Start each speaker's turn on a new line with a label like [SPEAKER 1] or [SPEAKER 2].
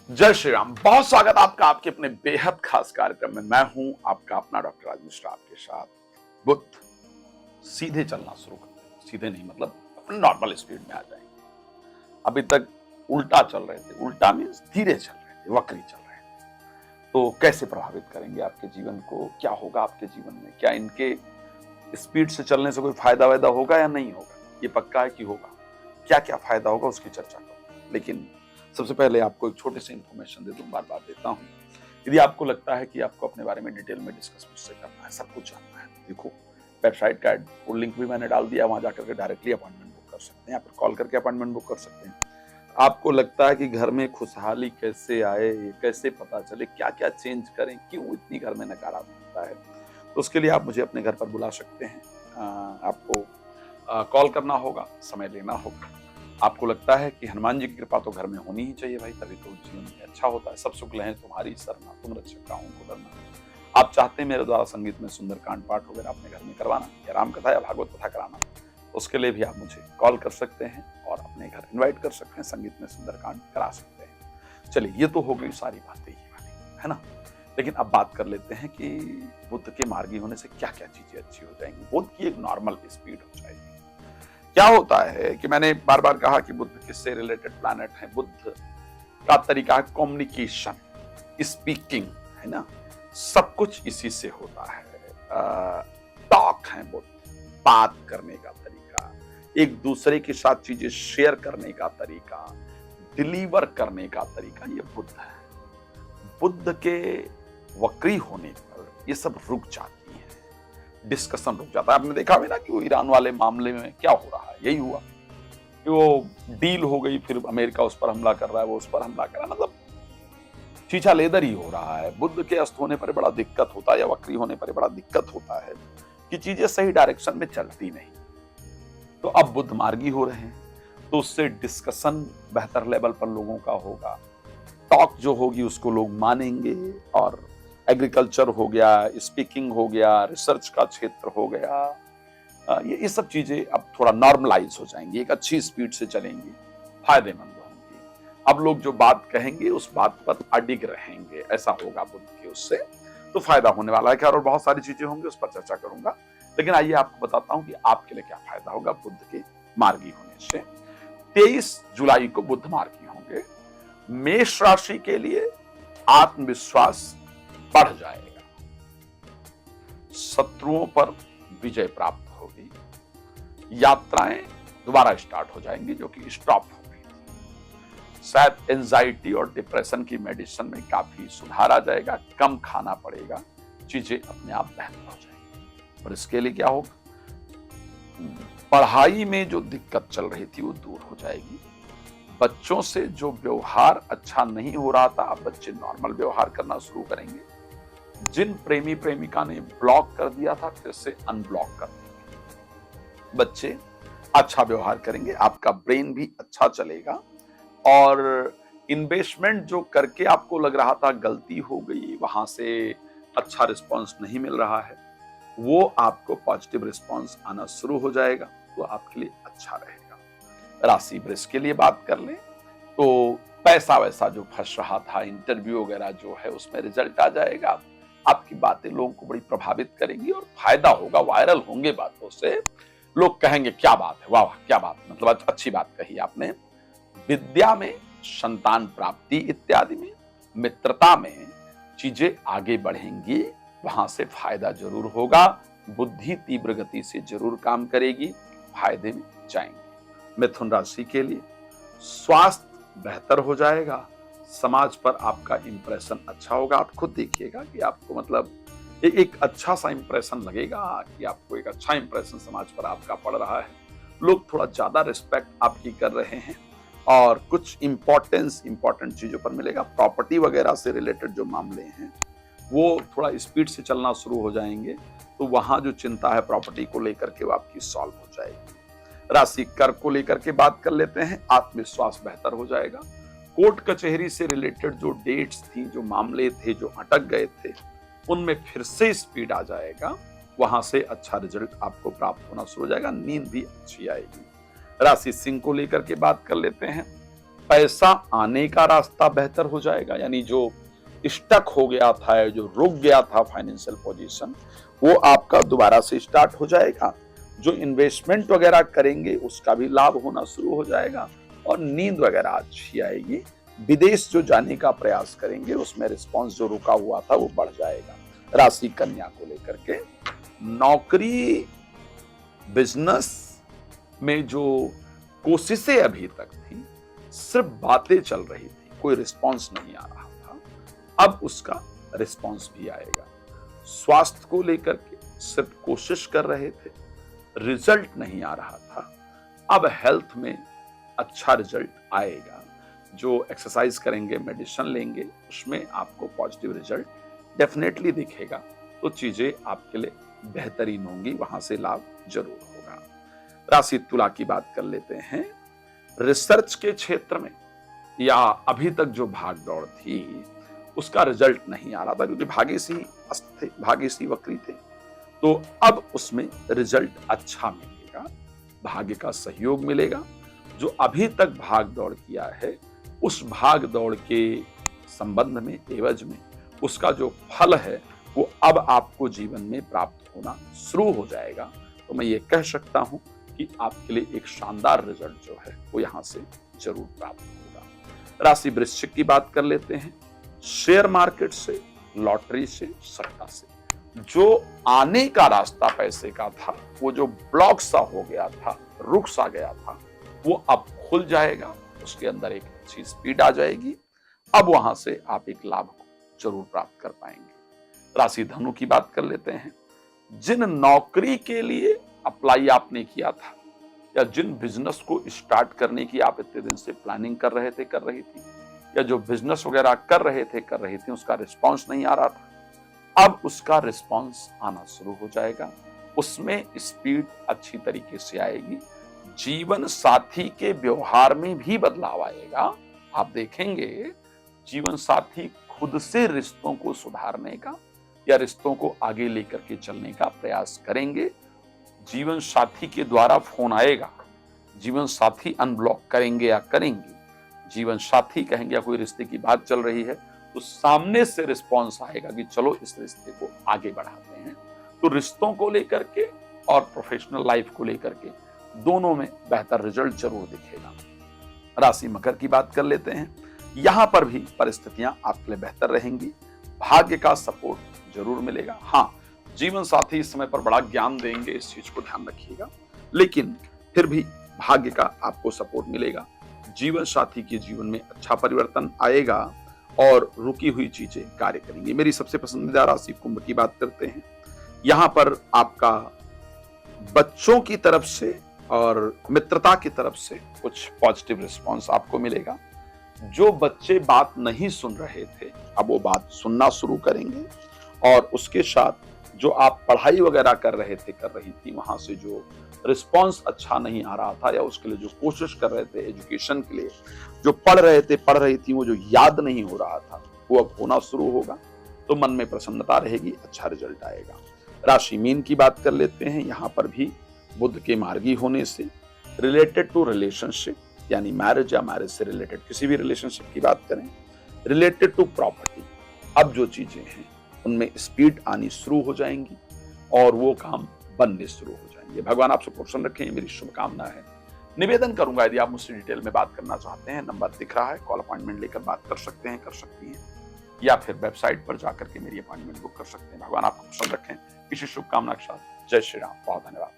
[SPEAKER 1] जय श्री राम। बहुत स्वागत आपका आपके अपने बेहद खास कार्यक्रम में। मैं हूं आपका अपना डॉक्टर राज मिश्रा आपके साथ। बुध सीधे चलना शुरू करते हैं, सीधे नहीं मतलब अपने नॉर्मल स्पीड में आ जाएंगे। अभी तक उल्टा चल रहे थे, उल्टा मीन्स धीरे चल रहे थे, वक्री चल रहे थे। तो कैसे प्रभावित करेंगे आपके जीवन को, क्या होगा आपके जीवन में, क्या इनके स्पीड से चलने से कोई फायदा वायदा होगा या नहीं होगा, ये पक्का है कि होगा, क्या क्या फायदा होगा उसकी चर्चा करूंगा। लेकिन सबसे पहले आपको एक छोटे से इंफॉर्मेशन दे दूं, बार बार देता हूं। यदि आपको लगता है कि आपको अपने बारे में डिटेल में डिस्कस मुझसे करना है, सब कुछ जानना है, देखो वेबसाइट का लिंक भी मैंने डाल दिया, वहां जाकर के डायरेक्टली अपॉइंटमेंट बुक कर सकते हैं या फिर कॉल करके अपॉइंटमेंट बुक कर सकते हैं। आपको लगता है कि घर में खुशहाली कैसे आए, कैसे पता चले, क्या क्या चेंज करें, क्यों इतनी घर में नकारात्मकता है, तो उसके लिए आप मुझे अपने घर पर बुला सकते हैं। आपको कॉल करना होगा, समय लेना होगा। आपको लगता है कि हनुमान जी की कृपा तो घर में होनी ही चाहिए भाई, तभी तो जीवन में अच्छा होता है। सब सुख लहें तुम्हारी सरना, तुम रक्षक काहू को डरना। आप चाहते हैं मेरे द्वारा संगीत में सुंदरकांड पाठ वगैरह अपने घर में करवाना या राम कथा या भागवत कथा कराना, उसके लिए भी आप मुझे कॉल कर सकते हैं और अपने घर इन्वाइट कर सकते हैं, संगीत में सुंदरकांड करा सकते हैं। चलिए, ये तो हो गई सारी बातें ये वाली, है ना। लेकिन अब बात कर लेते हैं कि बुध के मार्गी होने से क्या क्या चीजें अच्छी हो जाएंगी, बुध की एक नॉर्मल स्पीड हो जाएगी। क्या होता है कि मैंने बार बार कहा कि बुध किससे रिलेटेड प्लैनेट है। बुध का तरीका है कम्युनिकेशन, स्पीकिंग, है ना, सब कुछ इसी से होता है। टॉक है बुध, बात करने का तरीका, एक दूसरे के साथ चीजें शेयर करने का तरीका, डिलीवर करने का तरीका, ये बुध है। बुध के वक्री होने पर ये सब रुक जाती है, डिस्कशन रुक जाता है। आपने देखा भी ना कि वो ईरान वाले मामले में क्या हो रहा है, यही हुआ कि वो डील हो गई, फिर अमेरिका उस पर हमला कर रहा है, वो उस पर हमला कर रहा है, मतलब चीचा लेदर ही हो रहा है। बुध के अस्त होने पर बड़ा दिक्कत होता है या वक्री होने पर बड़ा दिक्कत होता है कि चीजें सही डायरेक्शन में चलती नहीं। तो अब बुध मार्गी हो रहे हैं तो उससे डिस्कशन बेहतर लेवल पर लोगों का होगा, टॉक जो होगी उसको लोग मानेंगे, और एग्रीकल्चर हो गया, स्पीकिंग हो गया, रिसर्च का क्षेत्र हो गया, ये सब चीजें अब थोड़ा नॉर्मलाइज हो जाएंगी, एक अच्छी स्पीड से चलेंगी, फायदेमंद होंगी। अब लोग जो बात कहेंगे उस बात पर अडिग रहेंगे, ऐसा होगा बुध के, उससे तो फायदा होने वाला है। खैर और बहुत सारी चीजें होंगी, उस पर चर्चा करूंगा। लेकिन आइए आपको बताता हूं कि आपके लिए क्या फायदा होगा बुध के मार्गी होने से। 23 जुलाई को बुध मार्गी होंगे। मेष राशि के लिए आत्मविश्वास बढ़ जाएगा, शत्रुओं पर विजय प्राप्त होगी, यात्राएं दोबारा स्टार्ट हो जाएंगी जो कि स्टॉप हो गई थी। शायद एंजाइटी और डिप्रेशन की मेडिसिन में काफी सुधार आ जाएगा, कम खाना पड़ेगा, चीजें अपने आप बेहतर हो जाएंगी। और इसके लिए क्या होगा, पढ़ाई में जो दिक्कत चल रही थी वो दूर हो जाएगी। बच्चों से जो व्यवहार अच्छा नहीं हो रहा था, अब बच्चे नॉर्मल व्यवहार करना शुरू करेंगे। जिन प्रेमी प्रेमिका ने ब्लॉक कर दिया था फिर से अनब्लॉक कर देंगे, बच्चे अच्छा व्यवहार करेंगे, आपका ब्रेन भी अच्छा चलेगा। और इन्वेस्टमेंट जो करके आपको लग रहा था गलती हो गई, वहां से अच्छा रिस्पांस नहीं मिल रहा है, वो आपको पॉजिटिव रिस्पांस आना शुरू हो जाएगा, तो आपके लिए अच्छा रहेगा। राशि वृष के लिए बात कर लें तो पैसा वैसा जो फंस रहा था, इंटरव्यू वगैरह जो है उसमें रिजल्ट आ जाएगा। आपकी बातें लोगों को बड़ी प्रभावित करेंगी और फायदा होगा, वायरल होंगे बातों से, लोग कहेंगे क्या बात है, वाह वाह क्या बात, मतलब अच्छी बात कही आपने। विद्या में संतान प्राप्ति इत्यादि में, मित्रता में चीजें आगे बढ़ेंगी, वहां से फायदा जरूर होगा। बुद्धि तीव्र गति से जरूर काम करेगी, फायदे में जाएंगे। मिथुन राशि के लिए स्वास्थ्य बेहतर हो जाएगा, समाज पर आपका इंप्रेशन अच्छा होगा। आप खुद देखिएगा कि आपको मतलब एक अच्छा सा इंप्रेशन लगेगा कि आपको एक अच्छा इंप्रेशन समाज पर आपका पड़ रहा है, लोग थोड़ा ज्यादा रिस्पेक्ट आपकी कर रहे हैं और कुछ इंपॉर्टेंट चीजों पर मिलेगा। प्रॉपर्टी वगैरह से रिलेटेड जो मामले हैं वो थोड़ा स्पीड से चलना शुरू हो जाएंगे, तो वहां जो चिंता है प्रॉपर्टी को लेकर के वो आपकी सॉल्व हो जाएगी। राशि कर्क को लेकर के बात कर लेते हैं। आत्मविश्वास बेहतर हो जाएगा, कोर्ट कचहरी से रिलेटेड जो डेट्स थी, जो मामले थे जो अटक गए थे, उनमें फिर से स्पीड आ जाएगा, वहां से अच्छा रिजल्ट आपको प्राप्त होना शुरू हो जाएगा, नींद भी अच्छी आएगी। राशि सिंह को लेकर के बात कर लेते हैं। पैसा आने का रास्ता बेहतर हो जाएगा, यानी जो स्टक हो गया था, जो रुक गया था फाइनेंशियल पोजीशन, वो आपका दोबारा से स्टार्ट हो जाएगा। जो इन्वेस्टमेंट वगैरह करेंगे उसका भी लाभ होना शुरू हो जाएगा और नींद वगैरह अच्छी आएगी। विदेश जो जाने का प्रयास करेंगे उसमें रिस्पांस जो रुका हुआ था वो बढ़ जाएगा। राशि कन्या को लेकर के नौकरी बिजनेस में जो कोशिशें अभी तक थी, सिर्फ बातें चल रही थी, कोई रिस्पांस नहीं आ रहा था, अब उसका रिस्पांस भी आएगा। स्वास्थ्य को लेकर के सिर्फ कोशिश कर रहे थे, रिजल्ट नहीं आ रहा था, अब हेल्थ में अच्छा रिजल्ट आएगा। जो एक्सरसाइज करेंगे, मेडिसिन लेंगे, उसमें आपको पॉजिटिव रिजल्ट डेफिनेटली दिखेगा। तो चीजें आपके लिए बेहतरीन होंगी, वहां से लाभ जरूर होगा। राशि तुला की बात कर लेते हैं। रिसर्च के क्षेत्र में या अभी तक जो भाग दौड़ थी उसका रिजल्ट नहीं आ रहा था, क्योंकि भाग्यसी अस्त थे, भाग्यसी वक्री थे, तो अब उसमें रिजल्ट अच्छा मिलेगा, भाग्य का सहयोग मिलेगा। जो अभी तक भाग दौड़ किया है उस भाग दौड़ के संबंध में, एवज में, उसका जो फल है वो अब आपको जीवन में प्राप्त होना शुरू हो जाएगा। तो मैं ये कह सकता हूं कि आपके लिए एक शानदार रिजल्ट जो है वो यहां से जरूर प्राप्त होगा। राशि वृश्चिक की बात कर लेते हैं। शेयर मार्केट से, लॉटरी से, सट्टा से जो आने का रास्ता पैसे का था, वो जो ब्लॉक सा हो गया था, रुक सा गया था, वो अब खुल जाएगा। उसके अंदर एक अच्छी स्पीड आ जाएगी। अब वहां से आप एक लाभ को जरूर प्राप्त कर पाएंगे। राशि धनु की बात कर लेते हैं। जिन नौकरी के लिए अप्लाई आपने किया था या जिन बिजनेस को स्टार्ट करने की आप इतने दिन से प्लानिंग कर रहे थे, कर रही थी, या जो बिजनेस वगैरह कर रहे थे, कर रही थी, उसका रिस्पांस नहीं आ रहा था, अब उसका रिस्पांस आना शुरू हो जाएगा। उसमें स्पीड अच्छी तरीके से आएगी। जीवन साथी के व्यवहार में भी बदलाव आएगा। आप देखेंगे जीवन साथी खुद से रिश्तों को सुधारने का या रिश्तों को आगे लेकर के चलने का प्रयास करेंगे। जीवन साथी के द्वारा फोन आएगा, जीवन साथी अनब्लॉक करेंगे या करेंगी, जीवन साथी कहेंगे या कोई रिश्ते की बात चल रही है तो सामने से रिस्पॉन्स आएगा कि चलो इस रिश्ते को आगे बढ़ाते हैं। तो रिश्तों को लेकर के और प्रोफेशनल लाइफ को लेकर के दोनों में बेहतर रिजल्ट जरूर दिखेगा। राशि मकर की बात कर लेते हैं। यहां पर भी परिस्थितियां आपके लिए बेहतर रहेंगी, भाग्य का सपोर्ट जरूर मिलेगा। हाँ, जीवन साथी इस समय पर बड़ा ज्ञान देंगे, इस चीज को ध्यान रखिएगा, लेकिन फिर भी भाग्य का आपको सपोर्ट मिलेगा। जीवन साथी के जीवन में अच्छा परिवर्तन आएगा और रुकी हुई चीजें कार्य करेंगी। मेरी सबसे पसंदीदा राशि कुंभ की बात करते हैं। यहां पर आपका बच्चों की तरफ से और मित्रता की तरफ से कुछ पॉजिटिव रिस्पांस आपको मिलेगा। जो बच्चे बात नहीं सुन रहे थे अब वो बात सुनना शुरू करेंगे, और उसके साथ जो आप पढ़ाई वगैरह कर रहे थे, कर रही थी, वहां से जो रिस्पांस अच्छा नहीं आ रहा था या उसके लिए जो कोशिश कर रहे थे एजुकेशन के लिए, जो पढ़ रहे थे, पढ़ रही थी, वो जो याद नहीं हो रहा था वो अब होना शुरू होगा। तो मन में प्रसन्नता रहेगी, अच्छा रिजल्ट आएगा। राशि मीन की बात कर लेते हैं। यहाँ पर भी बुध के मार्गी होने से रिलेटेड टू रिलेशनशिप, यानी मैरिज या मैरिज से रिलेटेड किसी भी रिलेशनशिप की बात करें, रिलेटेड टू प्रॉपर्टी, अब जो चीजें हैं उनमें स्पीड आनी शुरू हो जाएंगी और वो काम बनने शुरू हो जाएंगे। भगवान आपसे प्रसन्न रखें, मेरी शुभकामना है। निवेदन करूंगा यदि आप मुझसे डिटेल में बात करना चाहते हैं, नंबर दिख रहा है, कॉल अपॉइंटमेंट लेकर बात कर सकते हैं, कर सकती हैं, या फिर वेबसाइट पर जाकर के मेरी अपॉइंटमेंट बुक कर सकते हैं। भगवान आपको प्रसन्न रखें, इसी शुभकामना के साथ जय श्री राम। बहुत धन्यवाद।